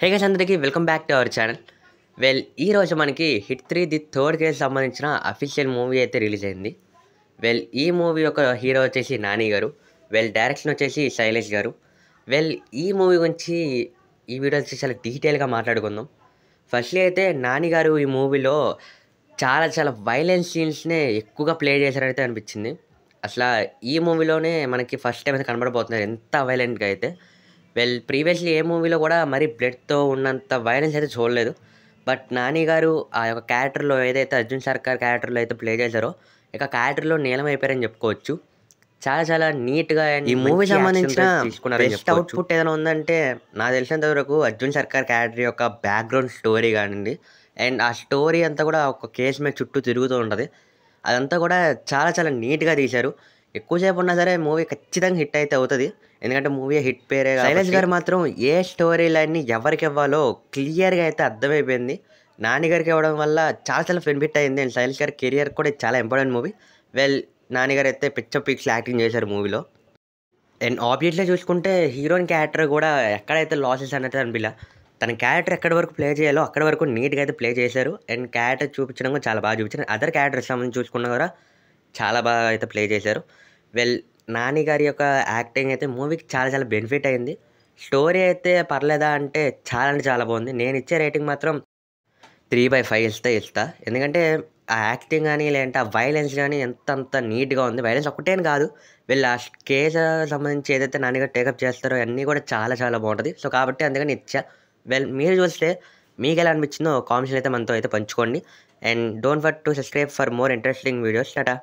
Hey guys అందరికీ welcome back to our channel. ఈరోజు మనకి హిట్ 3 ది థర్డ్ కేస్ సంబంధించిన అఫీషియల్ మూవీ అయితే రిలీజ్ అయింది. ఈ మూవీ యొక్క హీరో వచ్చేసి నాని గారు. డైరెక్షన్ వచ్చేసి శైలేష్ గారు. ఈ మూవీ గురించి ఈ వీడియో వచ్చి చాలా డీటెయిల్గా మాట్లాడుకుందాం. ఫస్ట్లీ అయితే నాని గారు ఈ మూవీలో చాలా వైలెన్స్ సీన్స్నే ఎక్కువగా ప్లే చేశారైతే అనిపించింది. అసలు ఈ మూవీలోనే మనకి ఫస్ట్ టైం అయితే కనబడబోతున్నారు ఎంత వైలెంట్గా అయితే. ప్రీవియస్లీ ఏ మూవీలో కూడా మరీ బ్లడ్తో ఉన్నంత వైలెన్స్ అయితే చూడలేదు. బట్ నాని గారు ఆ యొక్క క్యారెక్టర్లో ఏదైతే అర్జున్ సర్కార్ క్యారెక్టర్లో అయితే ప్లే చేశారో ఇక క్యారెక్టర్లో నీలమైపోయారని చెప్పుకోవచ్చు. చాలా నీట్గా ఈ మూవీ సంబంధించిన బెస్ట్ అవుట్పుట్ ఏదైనా ఉందంటే నాకు తెలిసినంత వరకు అర్జున్ సర్కార్ క్యారెక్టర్ యొక్క బ్యాక్గ్రౌండ్ స్టోరీ కానివ్వండి, అండ్ ఆ స్టోరీ అంతా కూడా ఒక కేసు మీద చుట్టూ తిరుగుతూ ఉంటుంది. అదంతా కూడా చాలా నీట్గా తీశారు. ఎక్కువసేపు ఉన్నా సరే మూవీ ఖచ్చితంగా హిట్ అయితే అవుతుంది. ఎందుకంటే మూవీ హిట్ పేరే. శైలేష్ గారు మాత్రం ఏ స్టోరీ లైన్ని ఎవరికి ఇవ్వాలో క్లియర్గా అయితే అర్థమైపోయింది. నాని గారికి ఇవ్వడం వల్ల చాలా బెనిఫిట్ అయింది. అండ్ శైలేష్ గారి కెరియర్ కూడా చాలా ఇంపార్టెంట్ మూవీ. నాని గారు అయితే పిక్స్ యాక్టింగ్ చేశారు మూవీలో. అండ్ ఆబ్వియస్లీ చూసుకుంటే హీరోయిన్ క్యారెక్టర్ కూడా ఎక్కడైతే లాసెస్ అనేది అనిపించలే. తన క్యారెక్టర్ ఎక్కడి వరకు ప్లే చేయాలో అక్కడి వరకు నీట్గా అయితే ప్లే చేశారు. అండ్ క్యారెక్టర్ చూపించడం కూడా చాలా బాగా చూపించారు. అదర్ క్యారెక్టర్స్ సంబంధించి చూసుకున్నా కూడా చాలా బాగా అయితే ప్లే చేశారు. నాని గారి యొక్క యాక్టింగ్ అయితే మూవీకి చాలా బెనిఫిట్ అయింది. స్టోరీ అయితే పర్లేదా అంటే చాలా బాగుంది. నేను ఇచ్చే రేటింగ్ మాత్రం 3/5 ఇస్తా. ఎందుకంటే ఆ యాక్టింగ్ కానీ లేదంటే ఆ వైలెన్స్ కానీ అంత నీట్గా ఉంది. వైలెన్స్ ఒకటే కాదు, ఆ కేసు సంబంధించి ఏదైతే నాని గారు టేకప్ చేస్తారో అన్నీ కూడా చాలా బాగుంటుంది. సో కాబట్టి అందుకని ఇచ్చా. మీరు చూస్తే మీకు ఎలా అనిపించిందో కామెంట్స్లో అయితే మనతో అయితే పంచుకోండి. And don't forget to subscribe for more interesting videos. Tata.